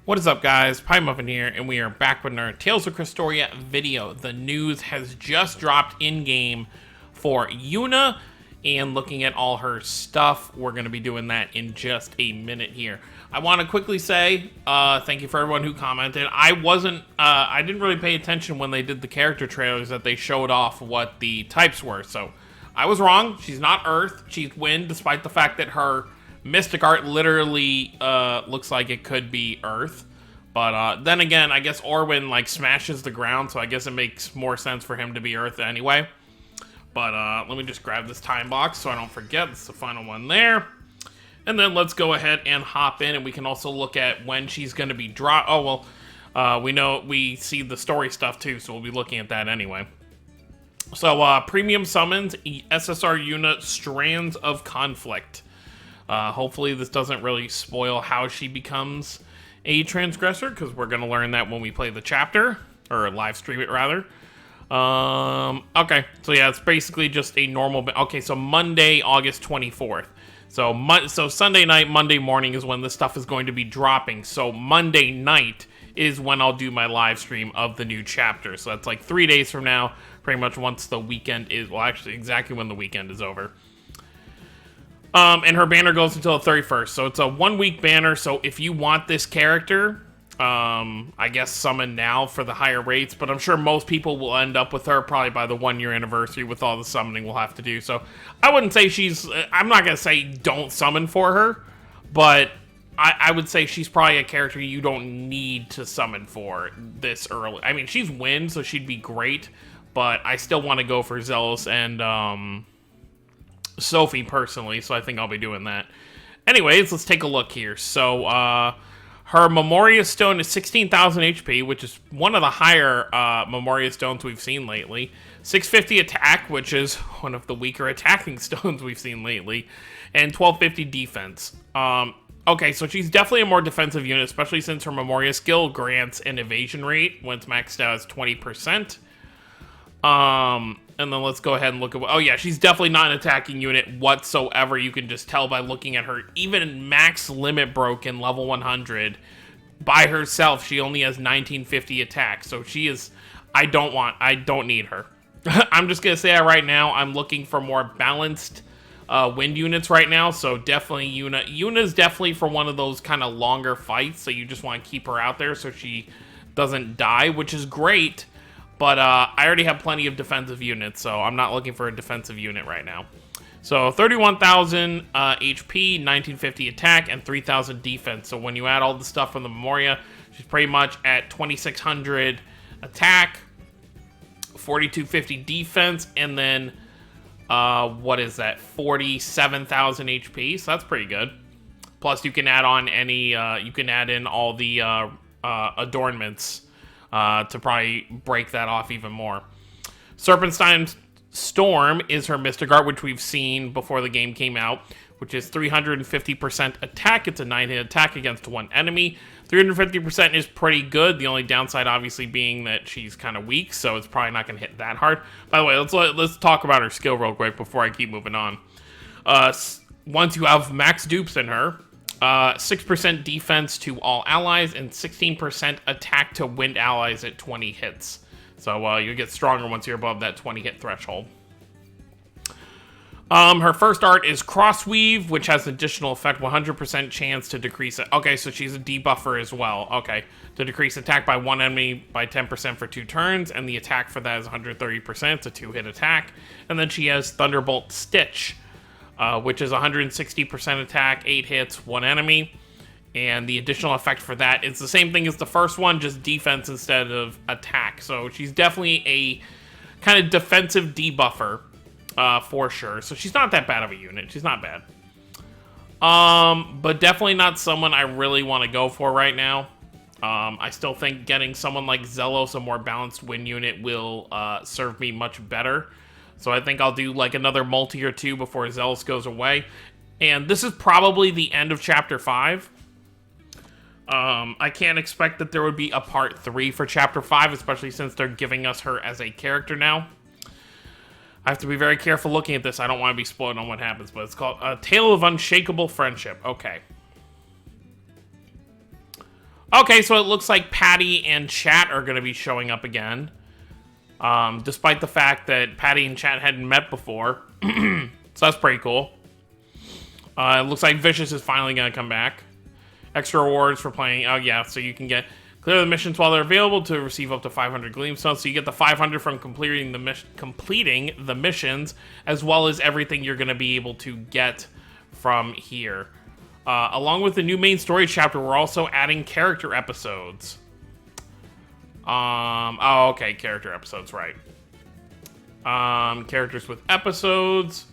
What is up, guys? PieMuffin here, and we are back with our Tales of Crestoria video. The news has just dropped in-game for YUNA, and looking at all her stuff, we're going to be doing that in just a minute here. I want to quickly say thank you for everyone who commented. I didn't really pay attention when they did the character trailers that they showed off what the types were, so I was wrong. She's not Earth, she's Wind, despite the fact that her Mystic Art literally looks like it could be Earth. But then again, I guess Orwin like smashes the ground, so I guess it makes more sense for him to be Earth anyway. But let me just grab this time box so I don't forget. It's the final one there. And then let's go ahead and hop in, and we can also look at when she's going to be dropped. Oh, well, we see the story stuff too, so we'll be looking at that anyway. So, Premium Summons, SSR YUNA, Strands of Conflict. Hopefully this doesn't really spoil how she becomes a transgressor, because we're going to learn that when we play the chapter, or live stream it rather. Okay, so yeah, it's basically just a normal... Okay, so Monday, August 24th. So Sunday night, Monday morning is when this stuff is going to be dropping. So Monday night is when I'll do my live stream of the new chapter. So that's like 3 days from now, pretty much once the weekend is... Well, actually, exactly when the weekend is over. And her banner goes until the 31st, so it's a 1-week banner. So if you want this character, I guess summon now for the higher rates, but I'm sure most people will end up with her probably by the 1-year anniversary with all the summoning we'll have to do. So I wouldn't say I'm not going to say don't summon for her, but I would say she's probably a character you don't need to summon for this early. I mean, she's Wind, so she'd be great, but I still want to go for Zealous and, Sophie personally, so I think I'll be doing that. Anyways, let's take a look here. So, her Memoria Stone is 16,000 HP, which is one of the higher Memoria Stones we've seen lately. 650 attack, which is one of the weaker attacking stones we've seen lately. And 1250 defense. Okay, so she's definitely a more defensive unit, especially since her Memoria skill grants an evasion rate when it's maxed out as 20%. And then let's go ahead and look at... Oh yeah, she's definitely not an attacking unit whatsoever. You can just tell by looking at her. Even max limit broken, level 100, by herself, she only has 1950 attack. So she is... I don't need her. I'm just going to say that right now. I'm looking for more balanced wind units right now. So definitely YUNA. YUNA's definitely for one of those kind of longer fights. So you just want to keep her out there so she doesn't die, which is great. But I already have plenty of defensive units, so I'm not looking for a defensive unit right now. So 31,000 HP, 1950 attack, and 3,000 defense. So when you add all the stuff from the Memoria, she's pretty much at 2,600 attack, 4,250 defense, and then, what is that, 47,000 HP, so that's pretty good. Plus you can add on any, you can add in all the adornments, to probably break that off even more. Serpentine Storm is her Mystic Art, which we've seen before the game came out, which is 350% attack. It's a 9-hit attack against one enemy. 350% is pretty good. The only downside, obviously, being that she's kind of weak, so it's probably not going to hit that hard. By the way, let's talk about her skill real quick before I keep moving on. Once you have max dupes in her, 6% defense to all allies, and 16% attack to wind allies at 20 hits. So you get stronger once you're above that 20-hit threshold. Her first art is Crossweave, which has additional effect, 100% chance to decrease it. Okay, so she's a debuffer as well. Okay, to decrease attack by one enemy by 10% for 2 turns, and the attack for that is 130%. It's a 2-hit attack. And then she has Thunderbolt Stitch, which is 160% attack, 8 hits, 1 enemy. And the additional effect for that is the same thing as the first one, just defense instead of attack. So she's definitely a kind of defensive debuffer, for sure. So she's not that bad of a unit. She's not bad. But definitely not someone I really want to go for right now. I still think getting someone like Zelos, a more balanced wind unit, will serve me much better. So I think I'll do like another multi or 2 before Zealous goes away. And this is probably the end of Chapter 5. I can't expect that there would be a Part 3 for Chapter 5, especially since they're giving us her as a character now. I have to be very careful looking at this. I don't want to be spoiled on what happens, but it's called A Tale of Unshakable Friendship. Okay. Okay, so it looks like Patty and Chat are going to be showing up again. Despite the fact that Patty and Chat hadn't met before. So that's pretty cool. It looks like Vicious is finally going to come back. Extra rewards for playing. Oh, yeah, so you can clear the missions while they're available to receive up to 500 Gleam Stones. So you get the 500 from completing the missions, as well as everything you're going to be able to get from here. Along with the new main story chapter, we're also adding character episodes. Oh, okay, character episodes, right. Characters with episodes.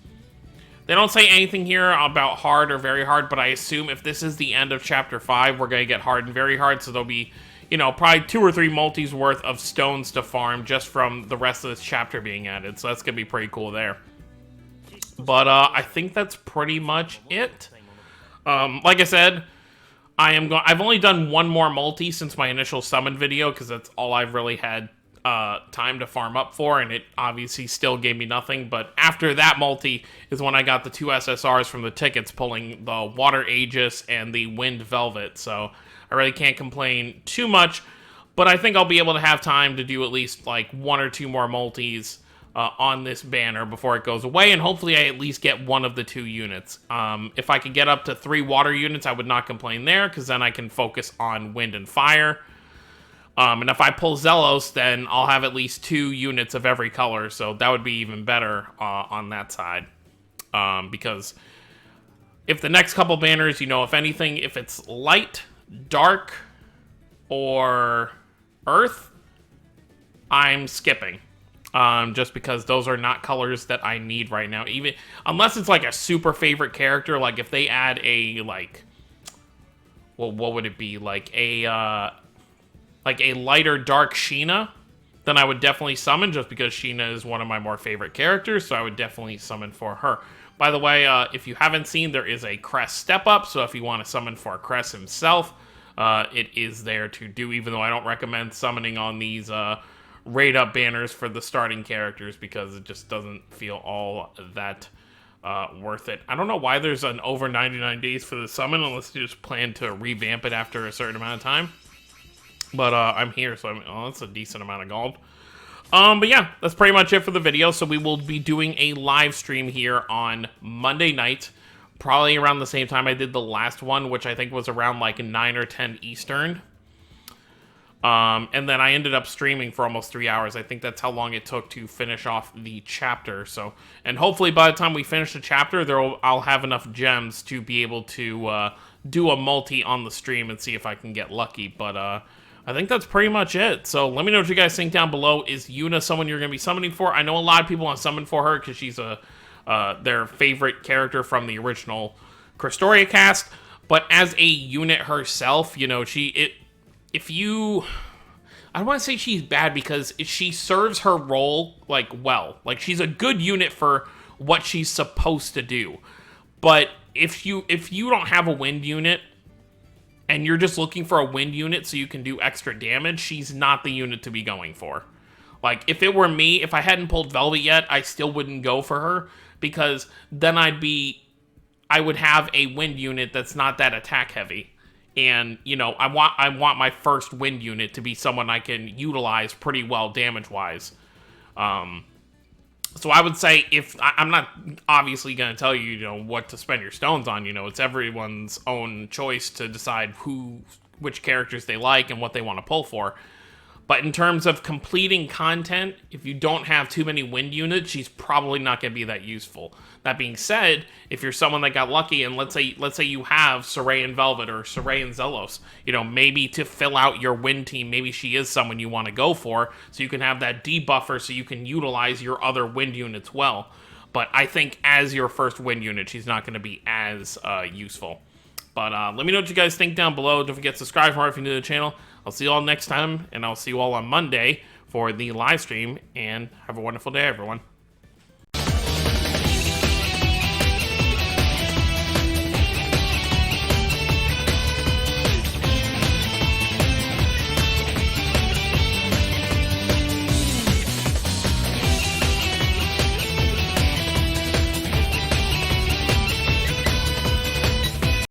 They don't say anything here about hard or very hard, but I assume if this is the end of Chapter 5, we're going to get hard and very hard, so there'll be, you know, probably 2 or 3 multis worth of stones to farm just from the rest of this chapter being added, so that's going to be pretty cool there. But, I think that's pretty much it. Like I said, I've only done 1 more multi since my initial summon video, because that's all I've really had time to farm up for, and it obviously still gave me nothing. But after that multi is when I got the 2 SSRs from the tickets, pulling the Water Aegis and the Wind Velvet, so I really can't complain too much. But I think I'll be able to have time to do at least like 1 or 2 more multis on this banner before it goes away, and hopefully I at least get 1 of the 2 units. If I could get up to 3 water units, I would not complain there, because then I can focus on wind and fire. And if I pull Zelos, then I'll have at least 2 units of every color, so that would be even better on that side. Because if the next couple banners, you know, if anything, if it's light, dark, or earth, I'm skipping. Just because those are not colors that I need right now. Even unless it's like a super favorite character, like if they add a, like, well, what would it be? Like a lighter dark Sheena, then I would definitely summon, just because Sheena is one of my more favorite characters, so I would definitely summon for her. By the way, if you haven't seen, there is a Crest step up, so if you want to summon for Crest himself, it is there to do, even though I don't recommend summoning on these raid up banners for the starting characters, because it just doesn't feel all that worth it. I don't know why there's an over 99 days for the summon, unless you just plan to revamp it after a certain amount of time. But I'm here, so that's a decent amount of gold. But yeah, that's pretty much it for the video. So we will be doing a live stream here on Monday night, probably around the same time I did the last one, which I think was around like 9 or 10 Eastern. And then I ended up streaming for almost 3 hours. I think that's how long it took to finish off the chapter. So, and hopefully by the time we finish the chapter, I'll have enough gems to be able to do a multi on the stream and see if I can get lucky. But I think that's pretty much it. So let me know what you guys think down below. Is Yuna someone you're going to be summoning for? I know a lot of people want to summon for her because she's their favorite character from the original Crestoria cast. But as a unit herself, you know, I don't want to say she's bad, because she serves her role, like, well. Like, she's a good unit for what she's supposed to do. But if you don't have a wind unit, and you're just looking for a wind unit so you can do extra damage, she's not the unit to be going for. Like, if it were me, if I hadn't pulled Velvet yet, I still wouldn't go for her, because then I would have a wind unit that's not that attack heavy. And, you know, I want my first wind unit to be someone I can utilize pretty well damage-wise. So I would say, I'm not obviously going to tell you, you know, what to spend your stones on. You know, it's everyone's own choice to decide which characters they like and what they want to pull for. But in terms of completing content, if you don't have too many wind units, she's probably not going to be that useful. That being said, if you're someone that got lucky, and let's say you have Saray and Velvet or Saray and Zelos, you know, maybe to fill out your wind team, maybe she is someone you want to go for, so you can have that debuffer so you can utilize your other wind units well. But I think as your first wind unit, she's not going to be as useful. But let me know what you guys think down below. Don't forget to subscribe for more if you're new to the channel. I'll see you all next time, and I'll see you all on Monday for the live stream, and have a wonderful day, everyone.